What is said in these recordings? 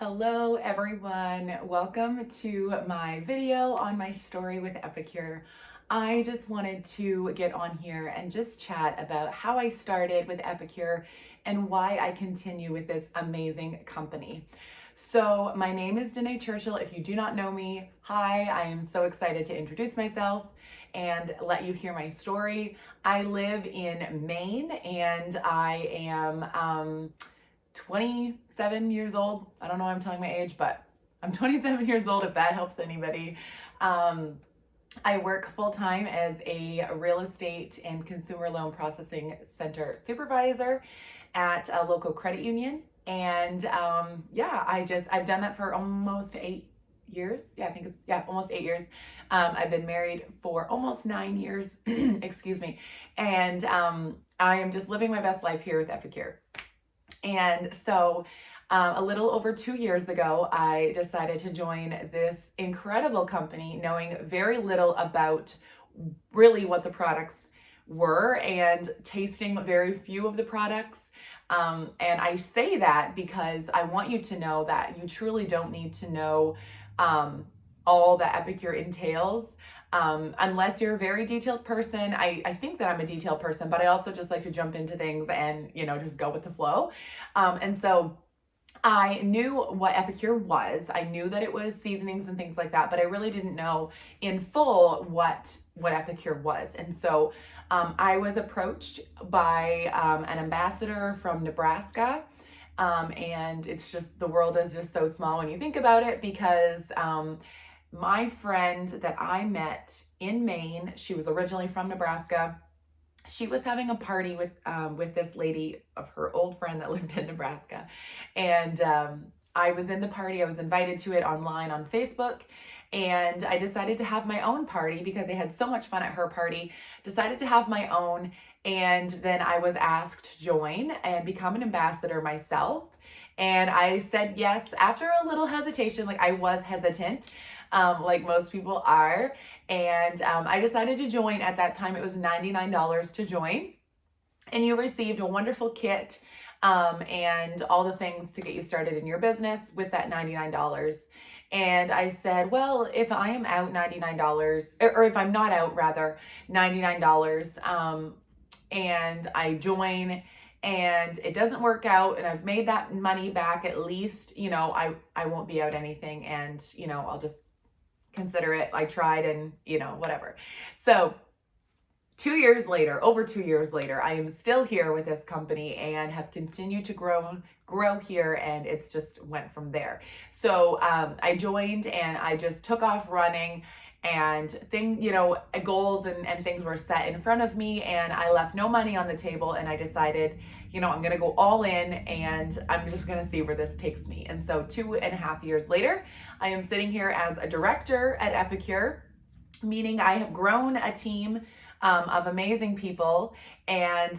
Hello everyone, welcome to my video on my story with Epicure. I just wanted to get on here and just chat about how I started with Epicure and why I continue with this amazing company. So my name is Danae Churchill. If you do not know me, hi, I am so excited to introduce myself and let you hear my story. I live in Maine and I am 27 years old. I don't know why I'm telling my age, but I'm 27 years old if that helps anybody. I work full-time as a real estate and consumer loan processing center supervisor at a local credit union. And I've done that for almost 8 years. Almost 8 years. I've been married for almost 9 years, excuse me. And I am just living my best life here with Epicure. And so a little over 2 years ago, I decided to join this incredible company, knowing very little about really what the products were and tasting very few of the products. And I say that because I want you to know that you truly don't need to know all that Epicure entails. Unless you're a very detailed person. I think that I'm a detailed person, but I also just like to jump into things and, just go with the flow. And so I knew what Epicure was. I knew that it was seasonings and things like that, but I really didn't know in full what Epicure was. And so I was approached by an ambassador from Nebraska. And it's just, the world is just so small when you think about it, because my friend that I met in Maine, she was originally from Nebraska. She was having a party with this lady of her old friend that lived in Nebraska. And I was in the party. I was invited to it online on Facebook. And I decided to have my own party because I had so much fun at her party. Decided to have my own. And then I was asked to join and become an ambassador myself. And I said yes after a little hesitation. Like, I was hesitant. Like most people are. And I decided to join. At that time, it was $99 to join. And you received a wonderful kit and all the things to get you started in your business with that $99. And I said, well, if I am out $99, or if I'm not out, rather, $99, and I join and it doesn't work out and I've made that money back, at least, I won't be out anything, and, I'll just consider it. I tried, and, whatever. So 2 years later, over 2 years later, I am still here with this company and have continued to grow here, and it's just went from there. So I joined and I just took off running, and goals and things were set in front of me, and I left no money on the table, and I decided, I'm going to go all in, and I'm just going to see where this takes me. And so 2.5 years later, I am sitting here as a director at Epicure, meaning I have grown a team of amazing people, and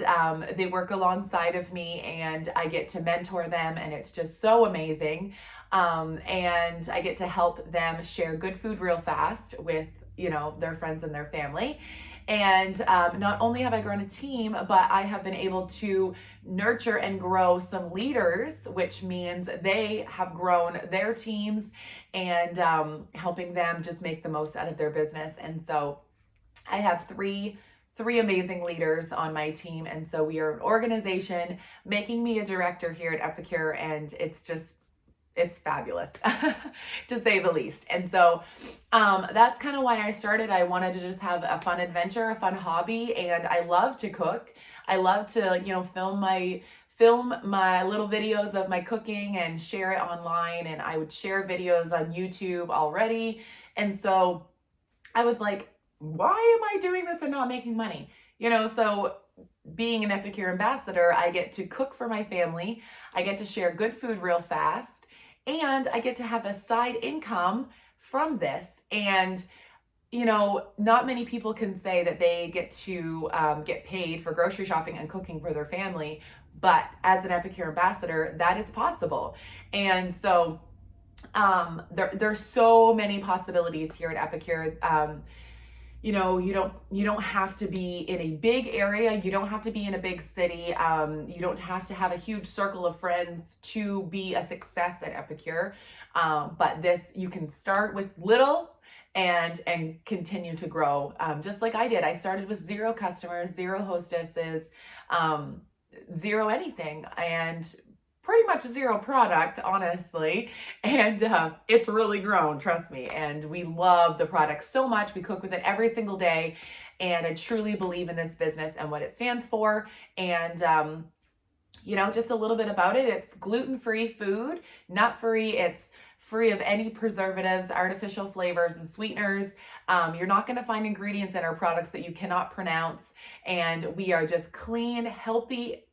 they work alongside of me, and I get to mentor them, and it's just so amazing. And I get to help them share good food real fast with, their friends and their family. And not only have I grown a team, but I have been able to nurture and grow some leaders, which means they have grown their teams, and helping them just make the most out of their business. And so I have three amazing leaders on my team. And so we are an organization, making me a director here at Epicure, and it's fabulous to say the least. And so that's kind of why I started. I wanted to just have a fun adventure, a fun hobby, and I love to cook. I love to, film my little videos of my cooking and share it online, and I would share videos on YouTube already. And so I was like, why am I doing this and not making money? So being an Epicure ambassador, I get to cook for my family. I get to share good food real fast, and I get to have a side income from this. And, not many people can say that they get to get paid for grocery shopping and cooking for their family. But as an Epicure ambassador, that is possible. And so there's so many possibilities here at Epicure. you don't have to be in a big area. You don't have to be in a big city. You don't have to have a huge circle of friends to be a success at Epicure. But you can start with little and continue to grow. Just like I did. I started with 0 customers, 0 hostesses, um, 0 anything, and pretty much 0 product, honestly. And it's really grown, trust me. And we love the product so much. We cook with it every single day. And I truly believe in this business and what it stands for. And, just a little bit about it. It's gluten-free food, nut-free. It's free of any preservatives, artificial flavors, and sweeteners. You're not going to find ingredients in our products that you cannot pronounce. And we are just clean, healthy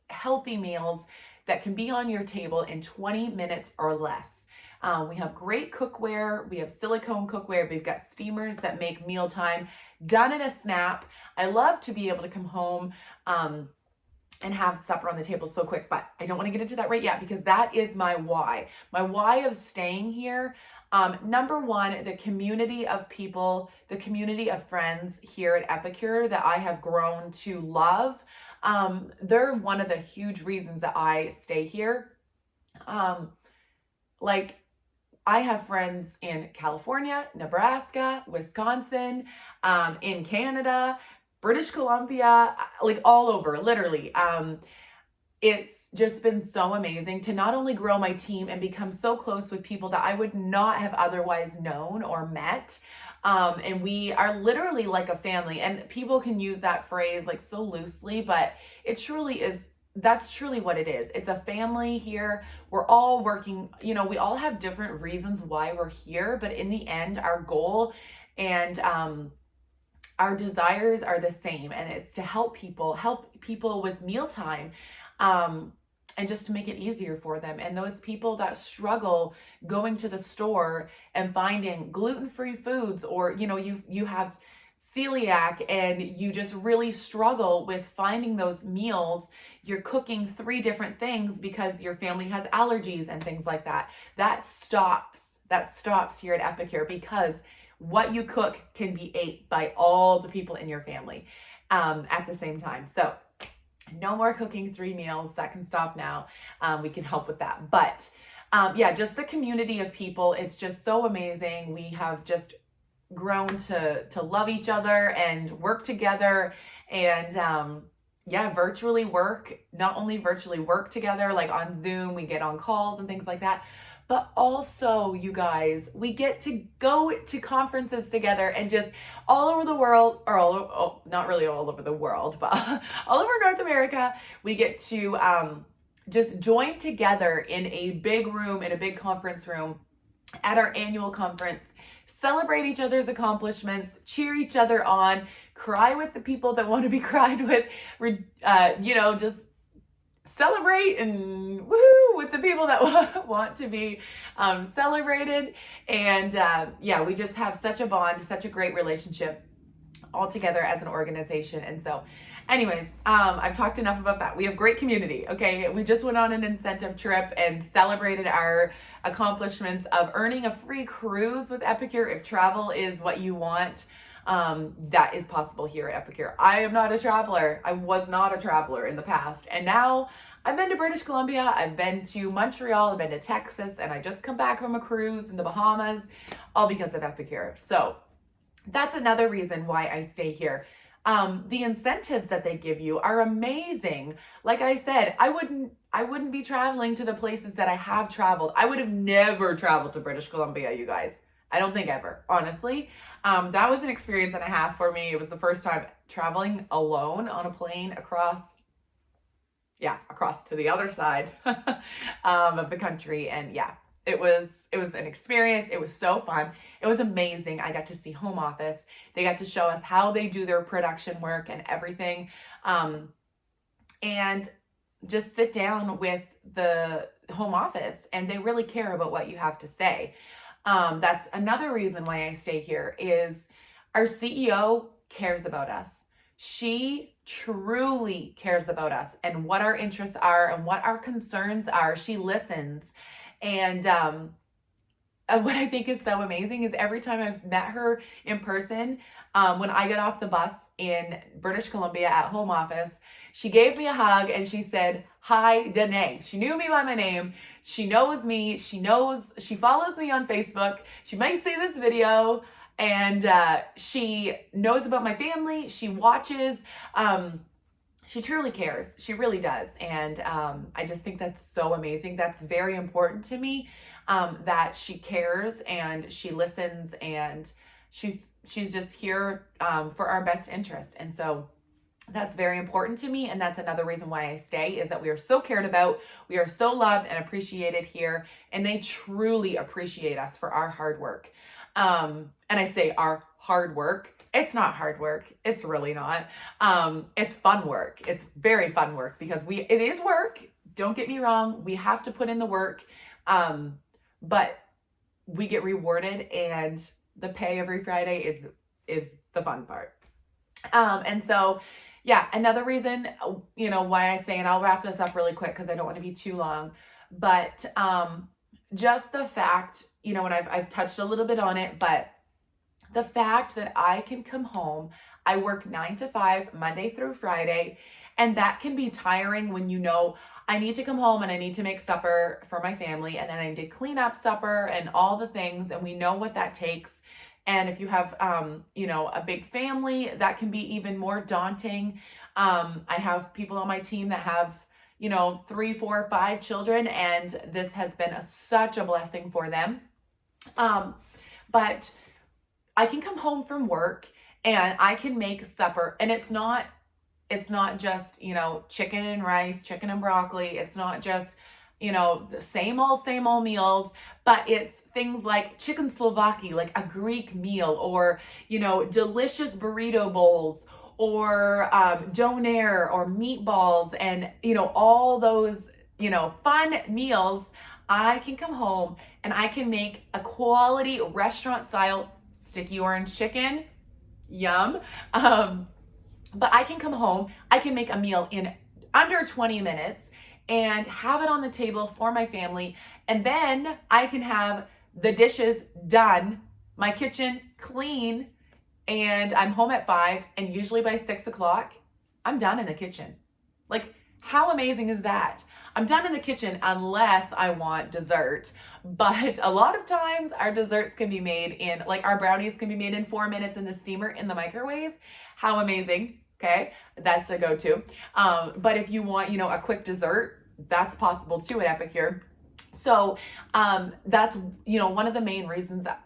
meals that can be on your table in 20 minutes or less. We have great cookware. We have silicone cookware. We've got steamers that make mealtime done in a snap. I love to be able to come home and have supper on the table so quick, but I don't want to get into that right yet because that is my why. My why of staying here. Number one, the community of people, the community of friends here at Epicure that I have grown to love. They're one of the huge reasons that I stay here. Like I have friends in California, Nebraska, Wisconsin, in Canada, British Columbia, like all over, literally. It's just been so amazing to not only grow my team and become so close with people that I would not have otherwise known or met. And we are literally like a family, and people can use that phrase like so loosely, but it truly is. That's truly what it is. It's a family here. We're all working, we all have different reasons why we're here, but in the end, our goal and, our desires are the same, and it's to help people with mealtime, and just to make it easier for them. And those people that struggle going to the store and finding gluten-free foods, or you have celiac and you just really struggle with finding those meals. You're cooking 3 different things because your family has allergies and things like that. That stops here at Epicure, because what you cook can be ate by all the people in your family at the same time. So no more cooking 3 meals. That can stop now. We can help with that. But just the community of people. It's just so amazing. We have just grown to love each other and work together, and virtually work. Not only virtually work together, like on Zoom, we get on calls and things like that, but also, you guys, we get to go to conferences together and just all over the world, or not really all over the world, but all over North America. We get to just join together in a big room, in a big conference room at our annual conference, celebrate each other's accomplishments, cheer each other on, cry with the people that want to be cried with, just celebrate and woohoo with the people that want to be celebrated. And we just have such a bond, such a great relationship all together as an organization. And so anyways, I've talked enough about that. We have great community. Okay. We just went on an incentive trip and celebrated our accomplishments of earning a free cruise with Epicure. If travel is what you want, that is possible here at Epicure. I am not a traveler. I was not a traveler in the past. And now I've been to British Columbia, I've been to Montreal, I've been to Texas, and I just come back from a cruise in the Bahamas, all because of Epicure. So that's another reason why I stay here. The incentives that they give you are amazing. Like I said, I wouldn't be traveling to the places that I have traveled. I would have never traveled to British Columbia, you guys. I don't think ever, honestly. That was an experience and a half for me. It was the first time traveling alone on a plane across to the other side of the country. And it was an experience. It was so fun. It was amazing. I got to see home office. They got to show us how they do their production work and everything. And just sit down with the home office, and they really care about what you have to say. That's another reason why I stay here is our CEO cares about us. She truly cares about us and what our interests are and what our concerns are. She listens. And what I think is so amazing is every time I've met her in person, when I got off the bus in British Columbia at home office, she gave me a hug and she said, "Hi, Danae." She knew me by my name. She knows me. She follows me on Facebook. She might see this video, and she knows about my family. She watches. She truly cares. She really does. And I just think that's so amazing. That's very important to me, that she cares and she listens, and she's just here for our best interest. And so that's very important to me. And that's another reason why I stay, is that we are so cared about. We are so loved and appreciated here. And they truly appreciate us for our hard work. And I say our hard work. It's not hard work. It's really not. It's fun work. It's very fun work, because it is work. Don't get me wrong. We have to put in the work. But we get rewarded, and the pay every Friday is the fun part. And so, yeah, another reason, why I say, and I'll wrap this up really quick because I don't want to be too long, but just the fact, and I've touched a little bit on it, but the fact that I can come home, I work 9 to 5, Monday through Friday, and that can be tiring when I need to come home and I need to make supper for my family, and then I need to clean up supper and all the things, and we know what that takes. And if you have, a big family, that can be even more daunting. I have people on my team that have, 3, 4, 5 children, and this has been such a blessing for them. But I can come home from work and I can make supper, and it's not just, chicken and rice, chicken and broccoli. It's not just, the same old meals, but it's things like chicken Slovaki, like a Greek meal, or, delicious burrito bowls, or donair, or meatballs, and, all those, fun meals. I can come home and I can make a quality restaurant style sticky orange chicken. Yum. But I can come home, I can make a meal in under 20 minutes and have it on the table for my family. And then I can have the dishes done, my kitchen clean, and I'm home at 5, and usually by 6 o'clock, I'm done in the kitchen. Like, how amazing is that? I'm done in the kitchen unless I want dessert. But a lot of times our desserts can be made our brownies can be made in 4 minutes in the steamer, in the microwave. How amazing. Okay, that's a go-to. But if you want, a quick dessert, that's possible too at Epicure. So that's, one of the main reasons that,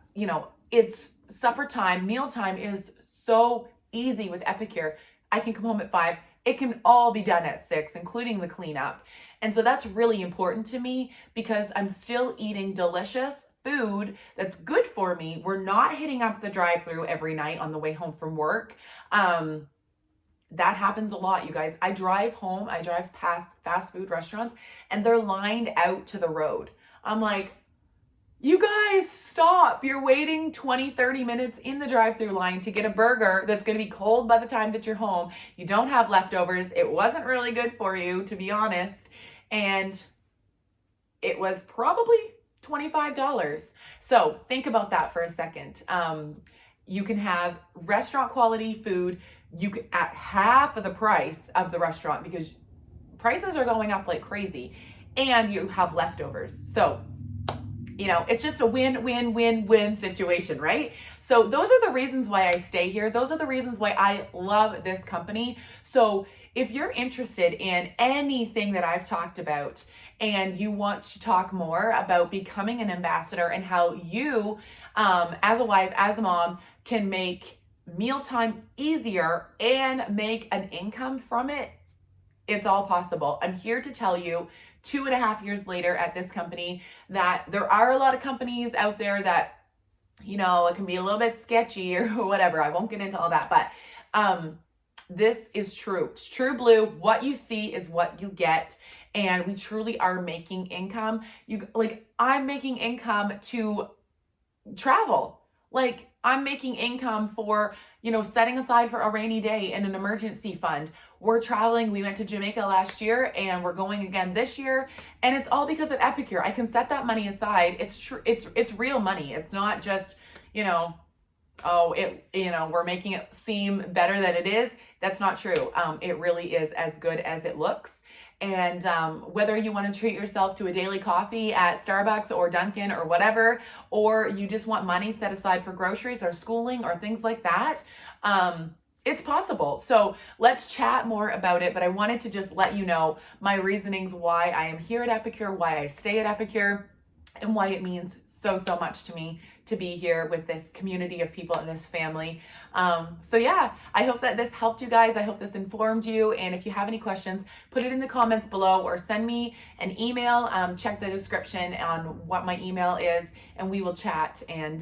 it's supper time, meal time is so easy with Epicure. I can come home at 5. It can all be done at 6, including the cleanup. And so that's really important to me, because I'm still eating delicious food that's good for me. We're not hitting up the drive-thru every night on the way home from work. That happens a lot, you guys. I drive past fast food restaurants, and they're lined out to the road. I'm like, you guys, stop. You're waiting 20, 30 minutes in the drive-thru line to get a burger that's going to be cold by the time that you're home. You don't have leftovers. It wasn't really good for you, to be honest. And it was probably $25. So think about that for a second. You can have restaurant quality food at half of the price of the restaurant, because prices are going up like crazy, and you have leftovers. So, it's just a win-win-win-win situation, right? So those are the reasons why I stay here. Those are the reasons why I love this company. So if you're interested in anything that I've talked about, and you want to talk more about becoming an ambassador, and how you, as a wife, as a mom, can make mealtime easier and make an income from it, it's all possible. I'm here to tell you, 2.5 years later at this company, that there are a lot of companies out there that, it can be a little bit sketchy or whatever. I won't get into all that, but this is true. It's true blue. What you see is what you get. And we truly are making income. I'm making income to travel. I'm making income for, setting aside for a rainy day in an emergency fund. We're traveling. We went to Jamaica last year and we're going again this year. And it's all because of Epicure. I can set that money aside. It's true. It's real money. It's not just, we're making it seem better than it is. That's not true. It really is as good as it looks. And whether you want to treat yourself to a daily coffee at Starbucks or Dunkin' or whatever, or you just want money set aside for groceries or schooling or things like that, it's possible. So let's chat more about it. But I wanted to just let you know my reasonings why I am here at Epicure, why I stay at Epicure, and why it means so much to me to be here with this community of people and this family. So yeah, I hope that this helped you guys. I hope this informed you. And if you have any questions, put it in the comments below or send me an email. Check the description on what my email is and we will chat. And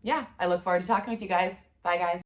yeah, I look forward to talking with you guys. Bye guys.